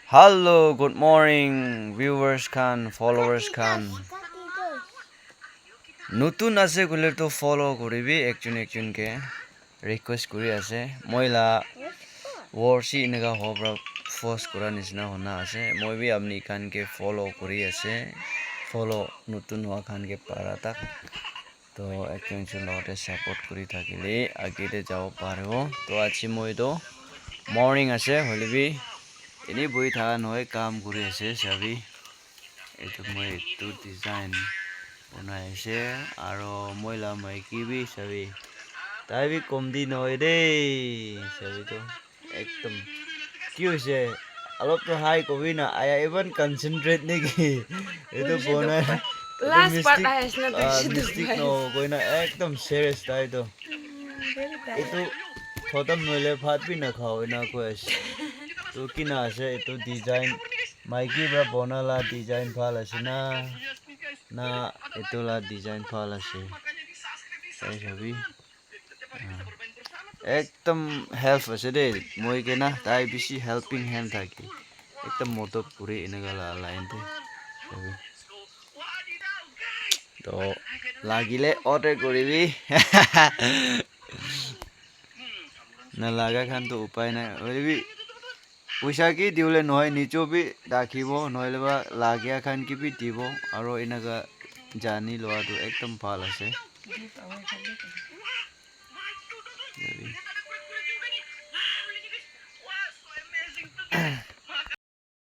Hello, good morning, viewers khan, followers khan. Nutun ase gule to follow koribi ekjun ke request kori ase. Moila worshi inega hobra force kora nisna hona ase. Moi bi apni khan ke follow kori ase. Follow nutun wa khan ke para tak. To ekjun lote support kori thakile agete jabo paribo. To achi moi do morning ase holibi ini boi thaga noi kam kori ase sabi. Itu moi itu design bonai ase aro moila maiki bi sabi tai bi komdi noi de sabi to ekdom কি হইছে অলপ তো হাই কবি না আই even concentrate নেকি এটো বনাই Last part ayasna mistake ন কই না একদম সিরিয়াস তাই তো এটো খতম নইলে ভাত বি না খাও না কইস তো কি না আছে এটো ডিজাইন মাইকি বা বনালা ডিজাইন ভাল আছে না না এটোলা ডিজাইন ভাল আছে তাই সবই একদম হেল্প আছে দে মই কেনা তাই বেশি হেল্পিং হ্যান্ড থাকি একদম মদত করে এনেগালা লাইনতে সবই তো লাগিলে অর্ডার করিবি না লাগা খান তো উপায় নাই হইবি পইচা কি দিউলে নহয় নিচো বি রাখিব নহলেবা লাগিয়া খান কি বি দিব আৰু এনেকা জানি লোৱাটো একদম ভাল আছে